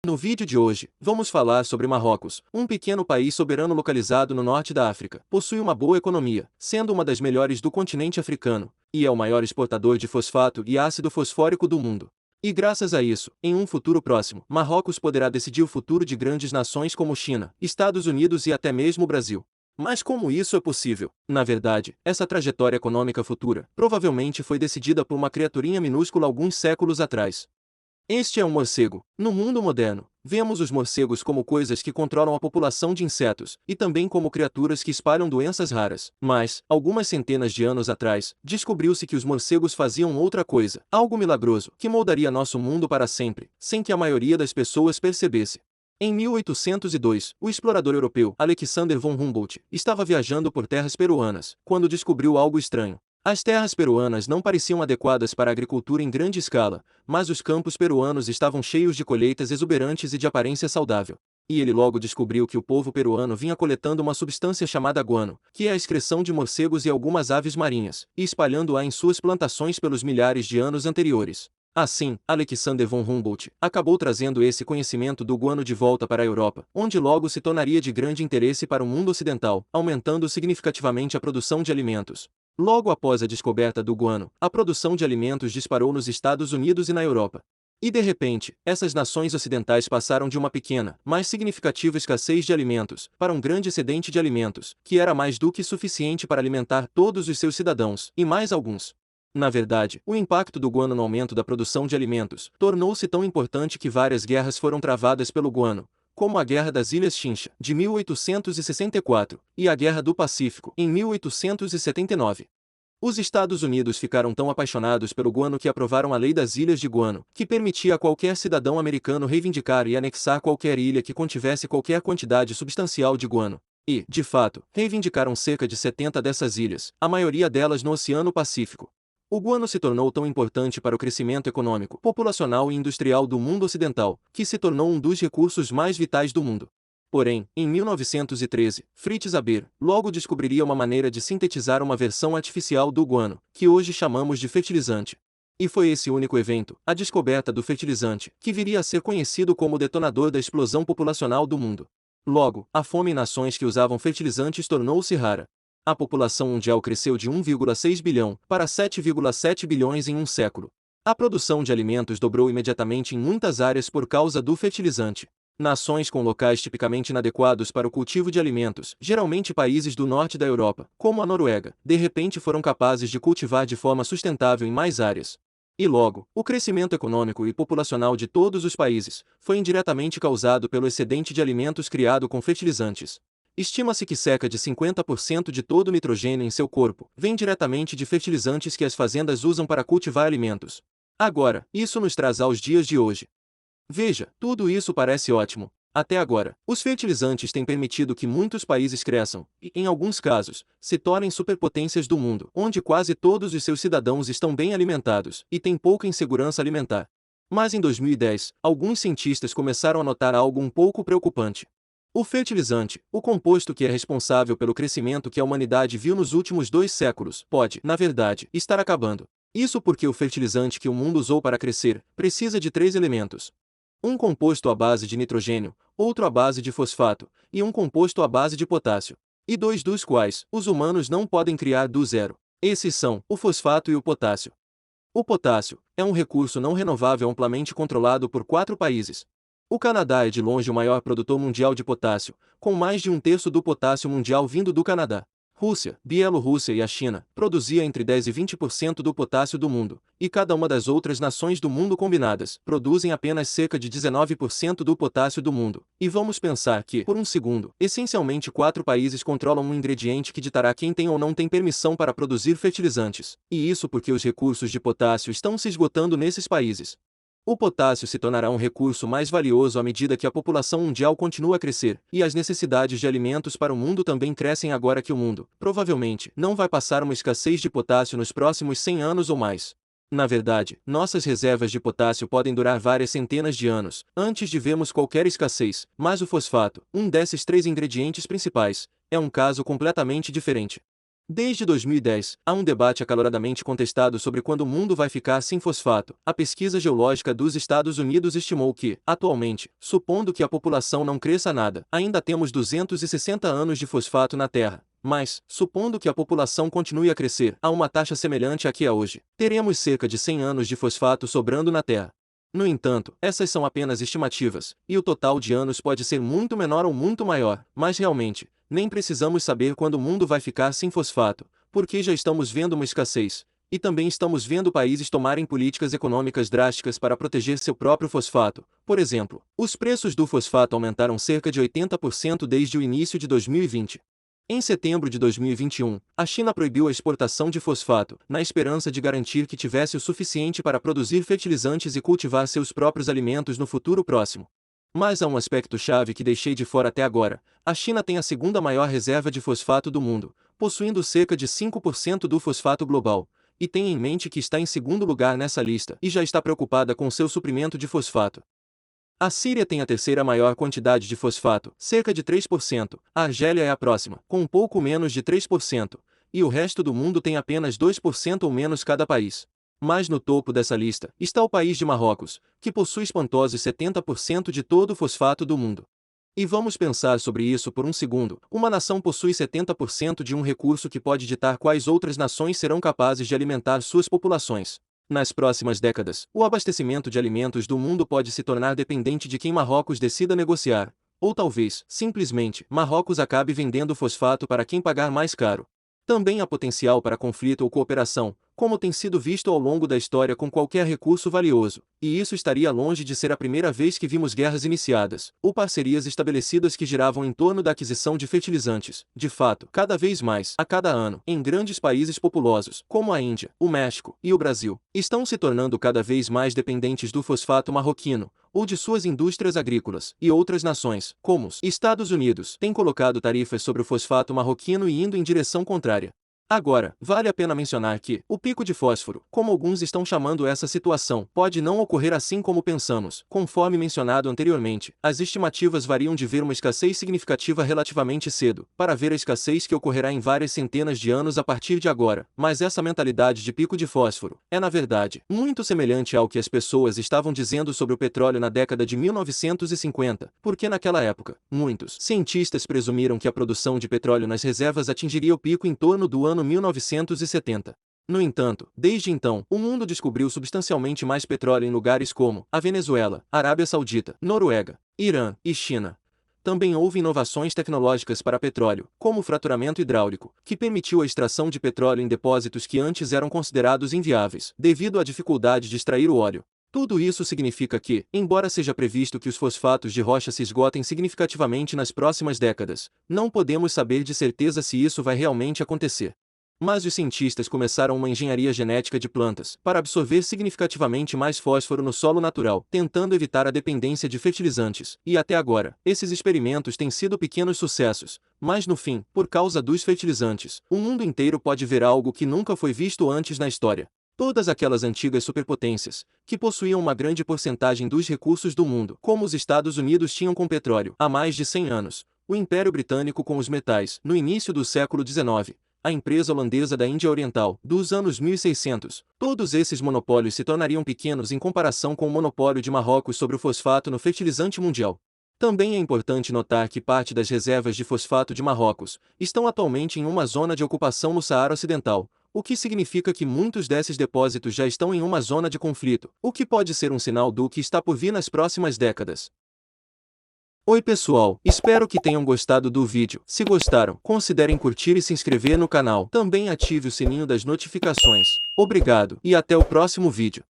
No vídeo de hoje, vamos falar sobre Marrocos, um pequeno país soberano localizado no norte da África. Possui uma boa economia, sendo uma das melhores do continente africano, e é o maior exportador de fosfato e ácido fosfórico do mundo. E graças a isso, em um futuro próximo, Marrocos poderá decidir o futuro de grandes nações como China, Estados Unidos e até mesmo o Brasil. Mas como isso é possível? Na verdade, essa trajetória econômica futura provavelmente foi decidida por uma criaturinha minúscula alguns séculos atrás. Este é um morcego. No mundo moderno, vemos os morcegos como coisas que controlam a população de insetos, e também como criaturas que espalham doenças raras. Mas, algumas centenas de anos atrás, descobriu-se que os morcegos faziam outra coisa, algo milagroso, que moldaria nosso mundo para sempre, sem que a maioria das pessoas percebesse. Em 1802, o explorador europeu Alexander von Humboldt estava viajando por terras peruanas, quando descobriu algo estranho. As terras peruanas não pareciam adequadas para a agricultura em grande escala, mas os campos peruanos estavam cheios de colheitas exuberantes e de aparência saudável. E ele logo descobriu que o povo peruano vinha coletando uma substância chamada guano, que é a excreção de morcegos e algumas aves marinhas, e espalhando-a em suas plantações pelos milhares de anos anteriores. Assim, Alexander von Humboldt acabou trazendo esse conhecimento do guano de volta para a Europa, onde logo se tornaria de grande interesse para o mundo ocidental, aumentando significativamente a produção de alimentos. Logo após a descoberta do guano, a produção de alimentos disparou nos Estados Unidos e na Europa. E de repente, essas nações ocidentais passaram de uma pequena, mas significativa escassez de alimentos, para um grande excedente de alimentos, que era mais do que suficiente para alimentar todos os seus cidadãos, e mais alguns. Na verdade, o impacto do guano no aumento da produção de alimentos tornou-se tão importante que várias guerras foram travadas pelo guano, como a Guerra das Ilhas Chincha, de 1864, e a Guerra do Pacífico, em 1879. Os Estados Unidos ficaram tão apaixonados pelo guano que aprovaram a Lei das Ilhas de Guano, que permitia a qualquer cidadão americano reivindicar e anexar qualquer ilha que contivesse qualquer quantidade substancial de guano. E, de fato, reivindicaram cerca de 70 dessas ilhas, a maioria delas no Oceano Pacífico. O guano se tornou tão importante para o crescimento econômico, populacional e industrial do mundo ocidental, que se tornou um dos recursos mais vitais do mundo. Porém, em 1913, Fritz Haber logo descobriria uma maneira de sintetizar uma versão artificial do guano, que hoje chamamos de fertilizante. E foi esse único evento, a descoberta do fertilizante, que viria a ser conhecido como o detonador da explosão populacional do mundo. Logo, a fome em nações que usavam fertilizantes tornou-se rara. A população mundial cresceu de 1,6 bilhão para 7,7 bilhões em um século. A produção de alimentos dobrou imediatamente em muitas áreas por causa do fertilizante. Nações com locais tipicamente inadequados para o cultivo de alimentos, geralmente países do norte da Europa, como a Noruega, de repente foram capazes de cultivar de forma sustentável em mais áreas. E logo, o crescimento econômico e populacional de todos os países foi indiretamente causado pelo excedente de alimentos criado com fertilizantes. Estima-se que cerca de 50% de todo o nitrogênio em seu corpo vem diretamente de fertilizantes que as fazendas usam para cultivar alimentos. Agora, isso nos traz aos dias de hoje. Veja, tudo isso parece ótimo. Até agora, os fertilizantes têm permitido que muitos países cresçam e, em alguns casos, se tornem superpotências do mundo, onde quase todos os seus cidadãos estão bem alimentados e têm pouca insegurança alimentar. Mas em 2010, alguns cientistas começaram a notar algo um pouco preocupante. O fertilizante, o composto que é responsável pelo crescimento que a humanidade viu nos últimos 2 séculos, pode, na verdade, estar acabando. Isso porque o fertilizante que o mundo usou para crescer precisa de 3 elementos. Um composto à base de nitrogênio, outro à base de fosfato, e um composto à base de potássio. E 2 dos quais, os humanos não podem criar do zero. Esses são, o fosfato e o potássio. O potássio é um recurso não renovável amplamente controlado por 4 países. O Canadá é de longe o maior produtor mundial de potássio, com mais de 1/3 do potássio mundial vindo do Canadá. Rússia, Bielorrússia e a China produzia entre 10 e 20% do potássio do mundo, e cada uma das outras nações do mundo combinadas produzem apenas cerca de 19% do potássio do mundo. E vamos pensar que, por um segundo, essencialmente 4 países controlam um ingrediente que ditará quem tem ou não tem permissão para produzir fertilizantes. E isso porque os recursos de potássio estão se esgotando nesses países. O potássio se tornará um recurso mais valioso à medida que a população mundial continua a crescer, e as necessidades de alimentos para o mundo também crescem agora que o mundo, provavelmente, não vai passar uma escassez de potássio nos próximos 100 anos ou mais. Na verdade, nossas reservas de potássio podem durar várias centenas de anos, antes de vermos qualquer escassez, mas o fosfato, um desses 3 ingredientes principais, é um caso completamente diferente. Desde 2010, há um debate acaloradamente contestado sobre quando o mundo vai ficar sem fosfato. A pesquisa geológica dos Estados Unidos estimou que, atualmente, supondo que a população não cresça nada, ainda temos 260 anos de fosfato na Terra. Mas, supondo que a população continue a crescer a uma taxa semelhante à que é hoje, teremos cerca de 100 anos de fosfato sobrando na Terra. No entanto, essas são apenas estimativas, e o total de anos pode ser muito menor ou muito maior, mas realmente, nem precisamos saber quando o mundo vai ficar sem fosfato, porque já estamos vendo uma escassez, e também estamos vendo países tomarem políticas econômicas drásticas para proteger seu próprio fosfato. Por exemplo, os preços do fosfato aumentaram cerca de 80% desde o início de 2020. Em setembro de 2021, a China proibiu a exportação de fosfato, na esperança de garantir que tivesse o suficiente para produzir fertilizantes e cultivar seus próprios alimentos no futuro próximo. Mas há um aspecto-chave que deixei de fora até agora: a China tem a segunda maior reserva de fosfato do mundo, possuindo cerca de 5% do fosfato global, e tem em mente que está em segundo lugar nessa lista e já está preocupada com seu suprimento de fosfato. A Síria tem a terceira maior quantidade de fosfato, cerca de 3%, a Argélia é a próxima, com um pouco menos de 3%, e o resto do mundo tem apenas 2% ou menos cada país. Mas no topo dessa lista está o país de Marrocos, que possui espantosos 70% de todo o fosfato do mundo. E vamos pensar sobre isso por um segundo: uma nação possui 70% de um recurso que pode ditar quais outras nações serão capazes de alimentar suas populações. Nas próximas décadas, o abastecimento de alimentos do mundo pode se tornar dependente de quem Marrocos decida negociar, ou talvez, simplesmente, Marrocos acabe vendendo fosfato para quem pagar mais caro. Também há potencial para conflito ou cooperação, como tem sido visto ao longo da história com qualquer recurso valioso, e isso estaria longe de ser a primeira vez que vimos guerras iniciadas, ou parcerias estabelecidas que giravam em torno da aquisição de fertilizantes. De fato, cada vez mais, a cada ano, em grandes países populosos, como a Índia, o México e o Brasil, estão se tornando cada vez mais dependentes do fosfato marroquino, ou de suas indústrias agrícolas, e outras nações, como os Estados Unidos, têm colocado tarifas sobre o fosfato marroquino e indo em direção contrária. Agora, vale a pena mencionar que o pico de fósforo, como alguns estão chamando essa situação, pode não ocorrer assim como pensamos. Conforme mencionado anteriormente, as estimativas variam de ver uma escassez significativa relativamente cedo, para ver a escassez que ocorrerá em várias centenas de anos a partir de agora. Mas essa mentalidade de pico de fósforo é, na verdade, muito semelhante ao que as pessoas estavam dizendo sobre o petróleo na década de 1950, porque naquela época, muitos cientistas presumiram que a produção de petróleo nas reservas atingiria o pico em torno do ano 1970. No entanto, desde então, o mundo descobriu substancialmente mais petróleo em lugares como a Venezuela, Arábia Saudita, Noruega, Irã e China. Também houve inovações tecnológicas para petróleo, como o fraturamento hidráulico, que permitiu a extração de petróleo em depósitos que antes eram considerados inviáveis, devido à dificuldade de extrair o óleo. Tudo isso significa que, embora seja previsto que os fosfatos de rocha se esgotem significativamente nas próximas décadas, não podemos saber de certeza se isso vai realmente acontecer. Mas os cientistas começaram uma engenharia genética de plantas para absorver significativamente mais fósforo no solo natural, tentando evitar a dependência de fertilizantes. E até agora, esses experimentos têm sido pequenos sucessos, mas no fim, por causa dos fertilizantes, o mundo inteiro pode ver algo que nunca foi visto antes na história. Todas aquelas antigas superpotências, que possuíam uma grande porcentagem dos recursos do mundo, como os Estados Unidos tinham com petróleo há mais de 100 anos, o Império Britânico com os metais no início do século XIX, a empresa holandesa da Índia Oriental, dos anos 1600, todos esses monopólios se tornariam pequenos em comparação com o monopólio de Marrocos sobre o fosfato no fertilizante mundial. Também é importante notar que parte das reservas de fosfato de Marrocos estão atualmente em uma zona de ocupação no Saara Ocidental, o que significa que muitos desses depósitos já estão em uma zona de conflito, o que pode ser um sinal do que está por vir nas próximas décadas. Oi pessoal, espero que tenham gostado do vídeo. Se gostaram, considerem curtir e se inscrever no canal. Também ative o sininho das notificações. Obrigado e até o próximo vídeo.